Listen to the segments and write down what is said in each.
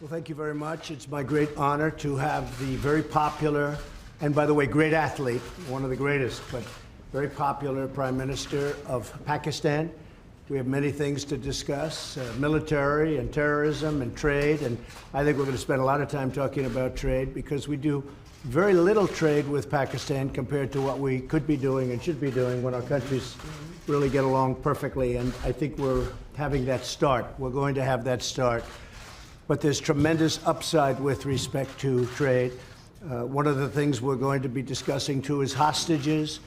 Well, thank you very much. It's my great honor to have the very popular, and by the way, great athlete, one of the greatest, but very popular Prime Minister of Pakistan. We have many things to discuss, military and terrorism and trade, and I think we're going to spend a lot of time talking about trade because we do very little trade with Pakistan compared to what we could be doing and should be doing when our countries really get along perfectly, and I think we're having that start. We're going to have that start. But there's tremendous upside with respect to trade. One of the things we're going to be discussing too is hostages,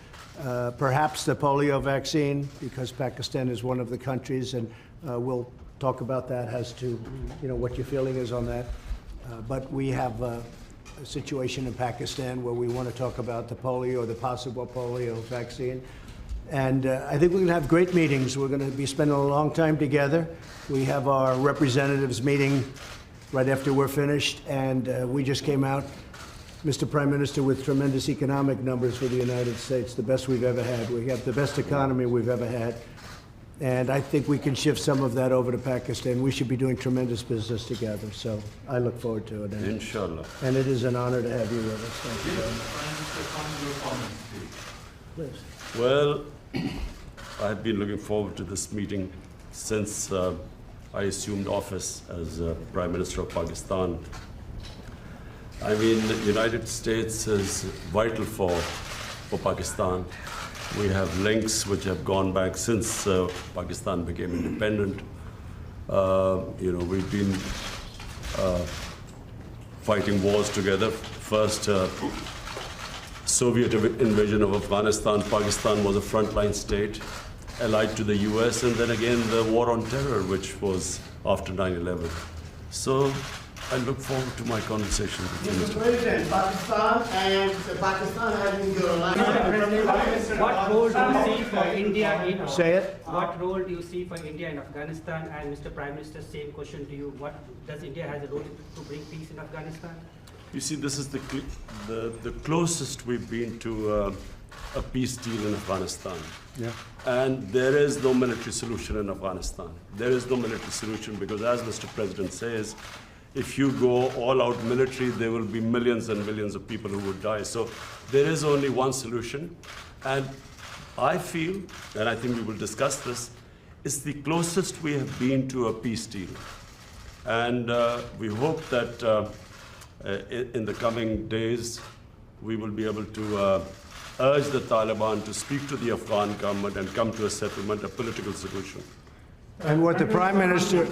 perhaps the polio vaccine, because Pakistan is one of the countries, and we'll talk about that as to what your feeling is on that. But we have a situation in Pakistan where we want to talk about the polio or the possible polio vaccine. And I think we're going to have great meetings. We're going to be spending a long time together. We have our representatives meeting right after we're finished, and we just came out, Mr. Prime Minister, with tremendous economic numbers for the United States, the best we've ever had. We have the best economy we've ever had, and I think we can shift some of that over to Pakistan. We should be doing tremendous business together, so I look forward to it. Inshallah. And it is an honor to have you with us. Thank you very much. Please. Well, I've been looking forward to this meeting since I assumed office as Prime Minister of Pakistan. I mean, the United States is vital for Pakistan. We have links which have gone back since Pakistan became independent. We've been fighting wars together. First, Soviet invasion of Afghanistan, Pakistan was a frontline state, allied to the US, and then again the war on terror, which was after 9/11. So I look forward to my conversation with you. Mr. President, Pakistan has been your alliance. What role do you see for India in? Say it. What role do you see for India in Afghanistan? And Mr. Prime Minister, same question to you. What does India has a role to bring peace in Afghanistan? You see, this is the closest we've been to a peace deal in Afghanistan. Yeah. And there is no military solution in Afghanistan. There is no military solution because, as Mr. President says, if you go all out military, there will be millions and millions of people who would die. So there is only one solution. And I feel, and I think we will discuss this, it's the closest we have been to a peace deal. And we hope that in the coming days, we will be able to urge the Taliban to speak to the Afghan government and come to a settlement, a political solution. And what the Prime Minister,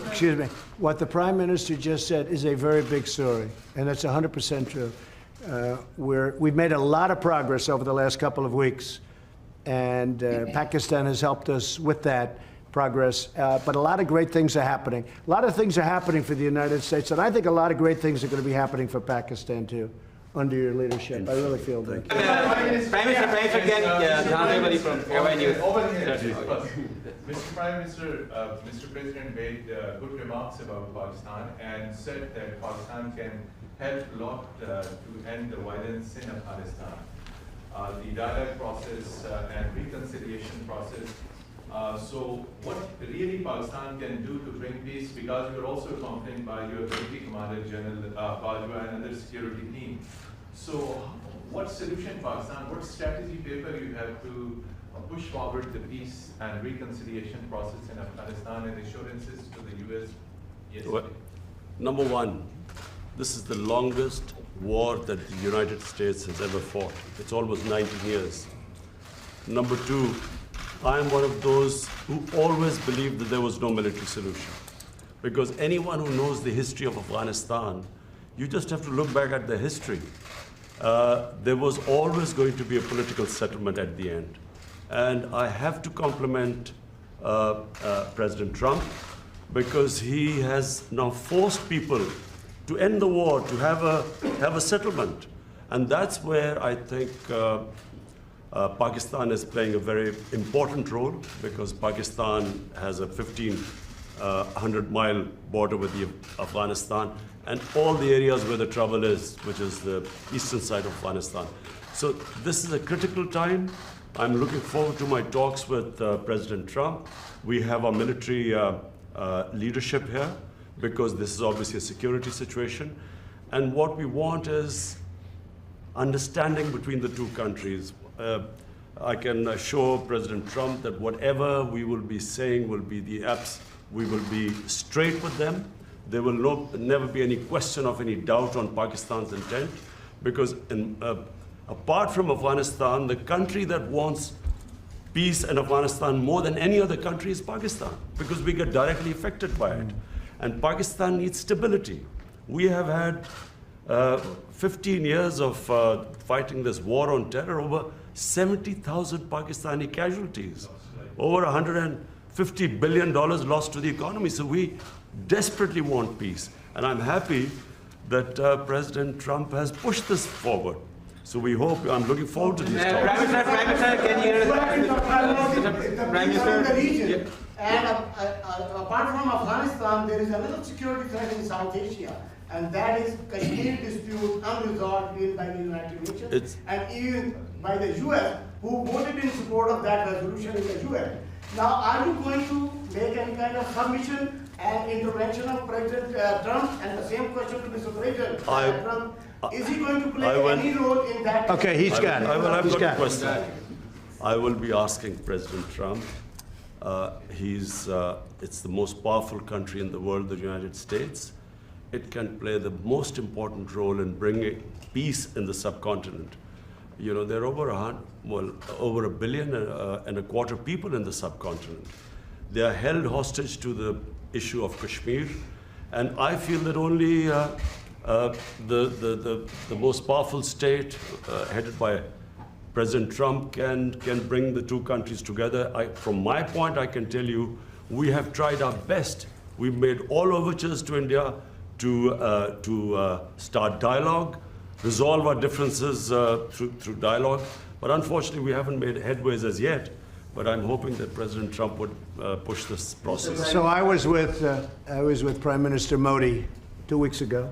what the Prime Minister just said is a very big story, and that's 100% true. We've made a lot of progress over the last couple of weeks, and Pakistan has helped us with that progress, but a lot of great things are happening. A lot of things are happening for the United States, and I think a lot of great things are going to be happening for Pakistan, too, under your leadership. I really feel that. Prime Minister, from Mr. Prime Minister, Mr. President made good remarks about Pakistan and said that Pakistan can help a lot to end the violence in Afghanistan. The dialogue process and reconciliation process. So what really Pakistan can do to bring peace, because you are also accompanied by your Deputy Commander General Bajwa and other security team. So what solution Pakistan, what strategy paper you have to push forward the peace and reconciliation process in Afghanistan and assurances to the US? Yes. Well, number one, this is the longest war that the United States has ever fought. It's almost 19 years. Number two, I'm one of those who always believed that there was no military solution. Because anyone who knows the history of Afghanistan, you just have to look back at the history. There was always going to be a political settlement at the end. And I have to compliment President Trump because he has now forced people to end the war, to have a settlement. And that's where I think Pakistan is playing a very important role, because Pakistan has a 1,500-mile border with Afghanistan and all the areas where the trouble is, which is the eastern side of Afghanistan. So this is a critical time. I'm looking forward to my talks with President Trump. We have our military leadership here. because this is obviously a security situation. And what we want is understanding between the two countries. I can assure President Trump that whatever we will be saying will be the apps. We will be straight with them. There will never be any question of any doubt on Pakistan's intent, because apart from Afghanistan, the country that wants peace in Afghanistan more than any other country is Pakistan, because we get directly affected by it. And Pakistan needs stability. We have had 15 years of fighting this war on terror, over 70,000 Pakistani casualties, over $150 billion lost to the economy. So we desperately want peace. And I'm happy that President Trump has pushed this forward. So we hope, I'm looking forward to these talks. Prime Minister, can you... Prime Minister in the region. And apart from Afghanistan, there is another security threat in South Asia, and that is Kashmir dispute unresolved even by the United Nations and even by the US, who voted in support of that resolution in the UN. Now, are you going to make any kind of submission and intervention of President Trump? And the same question to Mr. President Trump. Is he going to play any role in that? Okay, he's got it. I've got a question. I will be asking President Trump. It's the most powerful country in the world, the United States. It can play the most important role in bringing peace in the subcontinent. You know, there are over 1.25 billion people in the subcontinent. They are held hostage to the issue of Kashmir, and I feel that only the most powerful state, headed by President Trump, can bring the two countries together. From my point, I can tell you, we have tried our best. We've made all overtures to India to start dialogue, resolve our differences through dialogue. But unfortunately, we haven't made headways as yet. But I'm hoping that President Trump would push this process. So I was with Prime Minister Modi 2 weeks ago,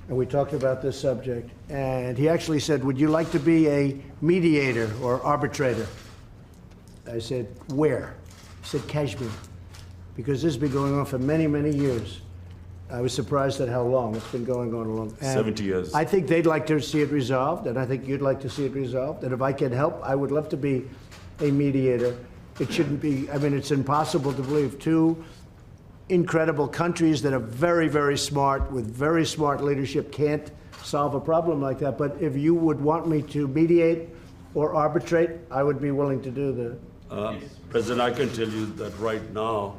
and we talked about this subject. And he actually said, "Would you like to be a mediator or arbitrator?" I said, "Where?" He said, "Kashmir," because this has been going on for many, many years. I was surprised at how long it's been going on along. 70 years. I think they'd like to see it resolved, and I think you'd like to see it resolved. And if I can help, I would love to be a mediator. It shouldn't be, I mean, it's impossible to believe two incredible countries that are very, very smart, with very smart leadership, can't solve a problem like that. But if you would want me to mediate or arbitrate, I would be willing to do that. President, I can tell you that right now,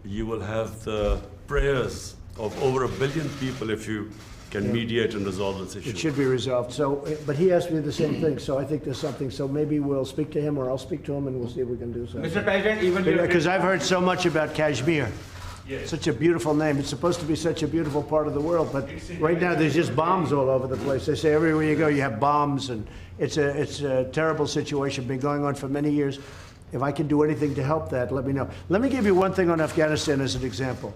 you will have the prayers of over 1 billion people if you can mediate and resolve this issue. It should be resolved. So, but he asked me the same thing, so I think there's something. So maybe we'll speak to him, or I'll speak to him, and we'll see if we can do something. Mr. President, even Because I've heard so much about Kashmir. Yes. Such a beautiful name. It's supposed to be such a beautiful part of the world, but right now there's just bombs all over the place. They say everywhere you go you have bombs, and it's a terrible situation. Been going on for many years. If I can do anything to help that, let me know. Let me give you one thing on Afghanistan as an example.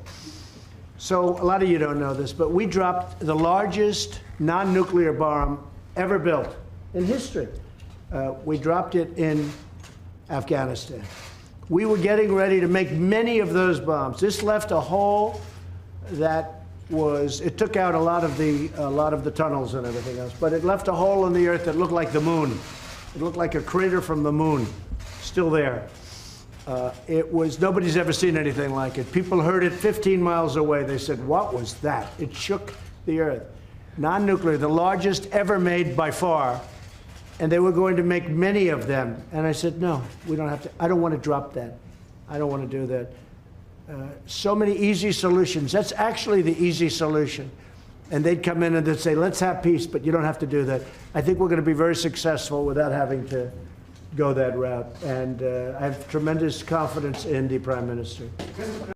So a lot of you don't know this, but we dropped the largest non-nuclear bomb ever built in history. We dropped it in Afghanistan. We were getting ready to make many of those bombs. This left a hole that was, it took out a lot of the tunnels and everything else, but it left a hole in the earth that looked like the moon. It looked like a crater from the moon, still there. Nobody's ever seen anything like it. People heard it 15 miles away. They said, "What was that?" It shook the earth. Non-nuclear, the largest ever made by far. And they were going to make many of them. And I said, "No, we don't have to. I don't want to drop that. I don't want to do that." So many easy solutions. That's actually the easy solution. And they'd come in and they'd say, "Let's have peace, but you don't have to do that." I think we're going to be very successful without having to go that route. And I have tremendous confidence in the Prime Minister.